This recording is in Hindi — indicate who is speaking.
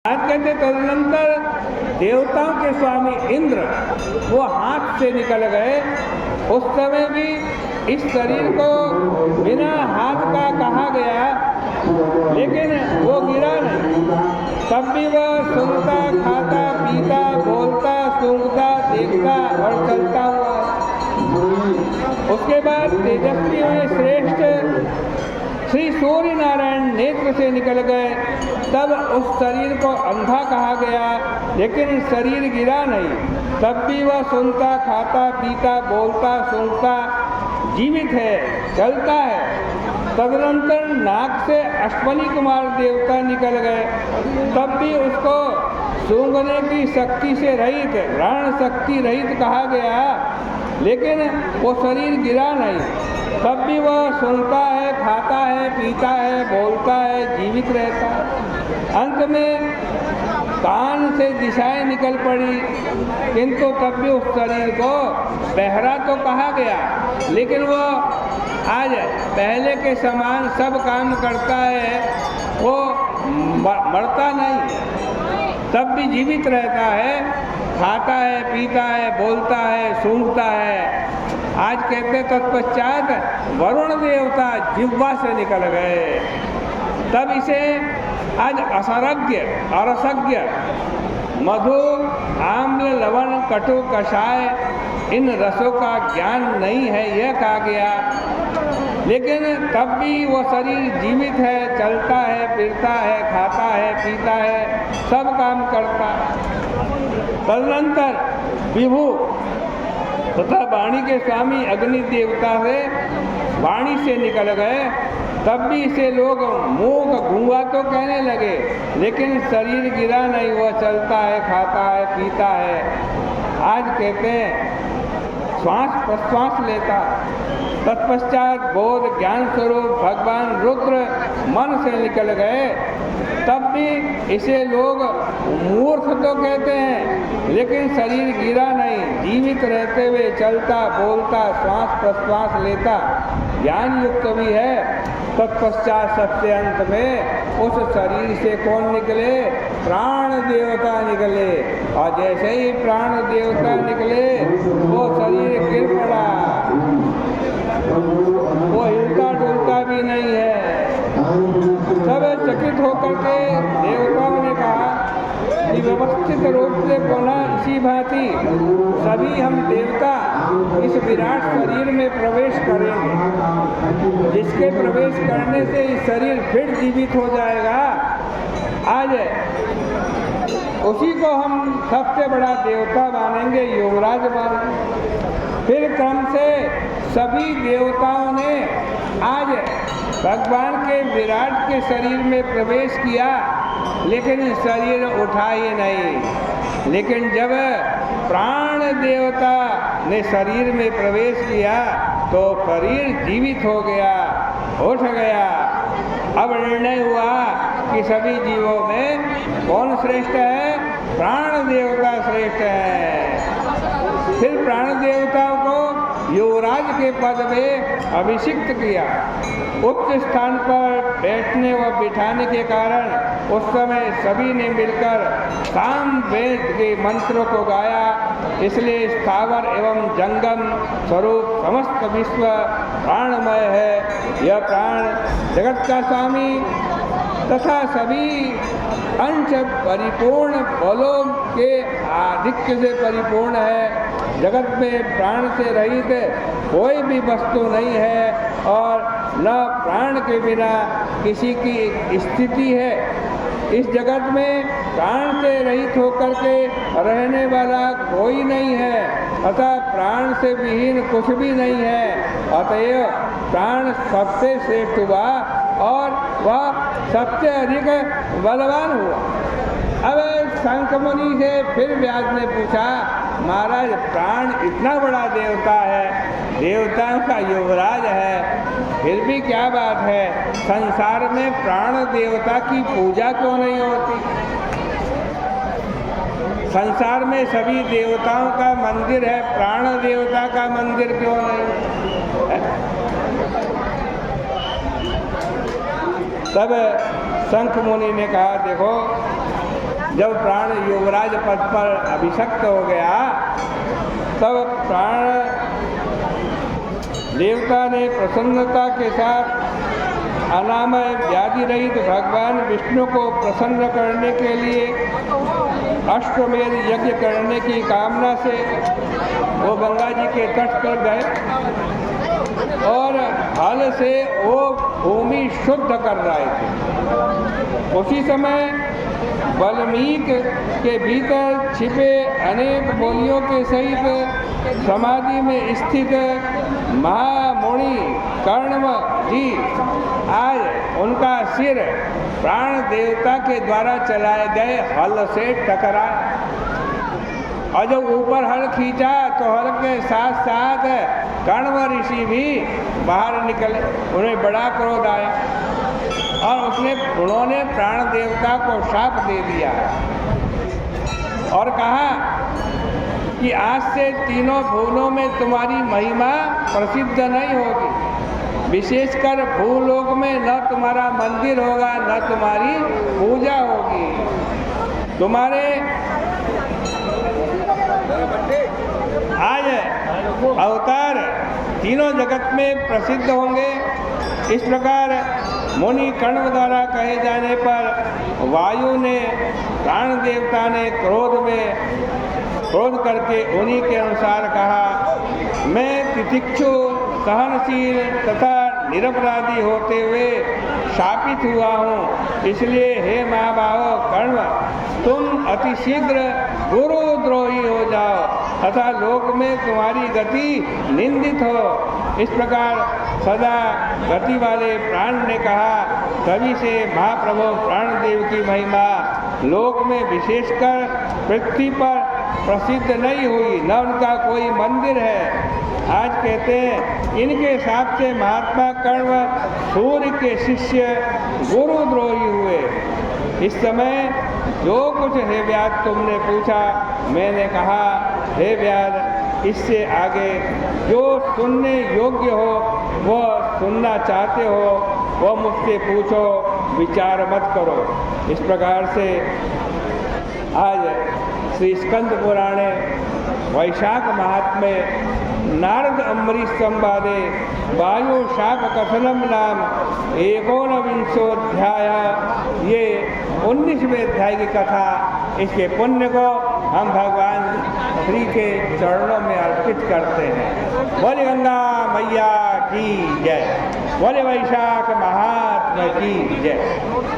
Speaker 1: आज कहते तदनंतर देवताओं के स्वामी इंद्र वो हाथ से निकल गए। उस समय भी इस शरीर को बिना हाथ का कहा गया, लेकिन वो गिरा नहीं। तब भी वह सुनता, खाता, पीता, बोलता, सूंघता, देखता और चलता हुआ। उसके बाद तेजस्वी में श्रेष्ठ श्री सूर्य नारायण नेत्र से निकल गए। तब उस शरीर को अंधा कहा गया, लेकिन शरीर गिरा नहीं। तब भी वह सुनता, खाता, पीता, बोलता, सूंघता, जीवित है, चलता है। तदनंतर नाक से अश्वनी कुमार देवता निकल गए। तब भी उसको सूंघने की शक्ति से रहित, प्राण शक्ति रहित कहा गया, लेकिन वो शरीर गिरा नहीं। तब भी वह सुनता है, खाता है, पीता है, बोलता है, जीवित रहता है। अंत में कान से दिशाएं निकल पड़ी, किंतु तब भी उस शरीर को बहरा तो कहा गया, लेकिन वो आज पहले के समान सब काम करता है, वो मरता नहीं, तब भी जीवित रहता है, खाता है, पीता है, बोलता है, सूंघता है। आज कहते तत्पश्चात वरुण देवता जिह्वा से निकल गए। तब इसे आज अरसज्ञ मधु, आम्ल, लवण, कटु, कषाय इन रसों का ज्ञान नहीं है, यह कहा गया। लेकिन तब भी वो शरीर जीवित है, चलता है, फिरता है, खाता है, पीता है, सब काम करता है। तदनंतर विभु तथा वाणी के स्वामी अग्नि देवता से वाणी से निकल गए। तब भी इसे लोग मूक, गूंगा तो कहने लगे, लेकिन शरीर गिरा नहीं, वह चलता है, खाता है, पीता है। आज कहते हैं श्वास प्रश्वास लेता। तत्पश्चात बोध ज्ञान स्वरूप भगवान रुद्र मन से निकल गए। तब भी इसे लोग मूर्ख तो कहते हैं, लेकिन शरीर गिरा नहीं, जीवित रहते हुए चलता, बोलता, श्वास प्रश्वास लेता, ज्ञान युक्त भी है। तत्पश्चात सबसे अंत में उस शरीर से कौन निकले? प्राण देवता निकले। और जैसे ही प्राण देवता निकले वो शरीर गिर पड़ा, वो हिलता डुलता भी नहीं है। सब चकित होकर के देवताओं ने कहा कि व्यवस्थित रूप से पुनः इसी भांति सभी हम देवता इस विराट शरीर में प्रवेश करेंगे, जिसके प्रवेश करने से इस शरीर फिर जीवित हो जाएगा। आज उसी को हम सबसे बड़ा देवता मानेंगे, योगराज मानेंगे। फिर क्रम से सभी देवताओं ने आज भगवान के विराट के शरीर में प्रवेश किया, लेकिन शरीर उठा ही नहीं। लेकिन जब प्राण देवता ने शरीर में प्रवेश किया तो शरीर जीवित हो गया, उठ गया। अब निर्णय हुआ कि सभी जीवों में कौन श्रेष्ठ है? प्राण देवता श्रेष्ठ है। फिर प्राण देवता को युवराज के पद में अभिषिक्त किया। उच्च स्थान पर बैठने व बिठाने के कारण उस समय सभी ने मिलकर साम वेद के मंत्रों को गाया। इसलिए स्थावर एवं जंगम स्वरूप समस्त विश्व प्राणमय है। यह प्राण जगत का स्वामी तथा सभी अंश परिपूर्ण बलों के आधिक्य से परिपूर्ण है। जगत में प्राण से रहित कोई भी वस्तु नहीं है और न प्राण के बिना किसी की स्थिति है। इस जगत में प्राण से रहित होकर के रहने वाला कोई नहीं है, अतः प्राण से विहीन कुछ भी नहीं है। अतएव प्राण सबसे श्रेष्ठ हुआ और वह सबसे अधिक बलवान हुआ। अब शंख मुनि से फिर व्यास ने पूछा, महाराज प्राण इतना बड़ा देवता है, देवताओं का युवराज है, फिर भी क्या बात है, संसार में प्राण देवता की पूजा क्यों नहीं होती? संसार में सभी देवताओं का मंदिर है, प्राण देवता का मंदिर क्यों नहीं? तब शंख मुनि ने कहा, देखो जब प्राण युवराज पद पर अभिषक्त हो गया तब प्राण देवता ने प्रसन्नता के साथ अनामय व्याधि रहित भगवान विष्णु को प्रसन्न करने के लिए अश्वमेध यज्ञ करने की कामना से वो गंगा जी के तट पर गए और हल से वो भूमि शुद्ध कर रहे थे। उसी समय वाल्मीकि के भीतर छिपे अनेक बोलियों के सहित समाधि में स्थित महामुनि कर्णव जी आज उनका सिर प्राण देवता के द्वारा चलाए गए हल से टकरा और जब ऊपर हल खींचा तो हल के साथ साथ कर्णव ऋषि भी बाहर निकले। उन्हें बड़ा क्रोध आया और उन्होंने प्राण देवता को शाप दे दिया और कहा कि आज से तीनों भुवनों में तुम्हारी महिमा प्रसिद्ध नहीं होगी, विशेषकर भूलोक में न तुम्हारा मंदिर होगा न तुम्हारी पूजा होगी। तुम्हारे आज अवतार तीनों जगत में प्रसिद्ध होंगे। इस प्रकार मुनि कर्ण द्वारा कहे जाने पर वायु ने प्राण देवता ने क्रोध करके उन्हीं के अनुसार कहा, मैं तितिक्षु सहनशील तथा निरपराधी होते हुए शापित हुआ हूँ, इसलिए हे महाबाहो कर्ण तुम अति शीघ्र गुरुद्रोही हो जाओ तथा लोक में तुम्हारी गति निंदित हो। इस प्रकार सदा गति वाले प्राण ने कहा, तभी से महाप्रभु प्राणदेव की महिमा लोक में विशेषकर पृथ्वी पर प्रसिद्ध नहीं हुई, न उनका कोई मंदिर है। आज कहते हैं इनके हिसाब से महात्मा कर्ण सूर्य के शिष्य गुरुद्रोही हुए। इस समय जो कुछ हे व्यास तुमने पूछा मैंने कहा, हे व्यास इससे आगे जो सुनने योग्य हो वह सुनना चाहते हो वह मुझसे पूछो, विचार मत करो। इस प्रकार से आज श्री स्कंद पुराणे वैशाख महात्म्य नारद अम्बरीश संवादे वायु शाप कथनम नाम 19वाध्याय, ये 19वें अध्याय की कथा, इसके पुण्य को हम भगवान श्री के चरणों में अर्पित करते हैं। बोले गंगा मैया की जय, बोले वैशाख महात्म्य की जय।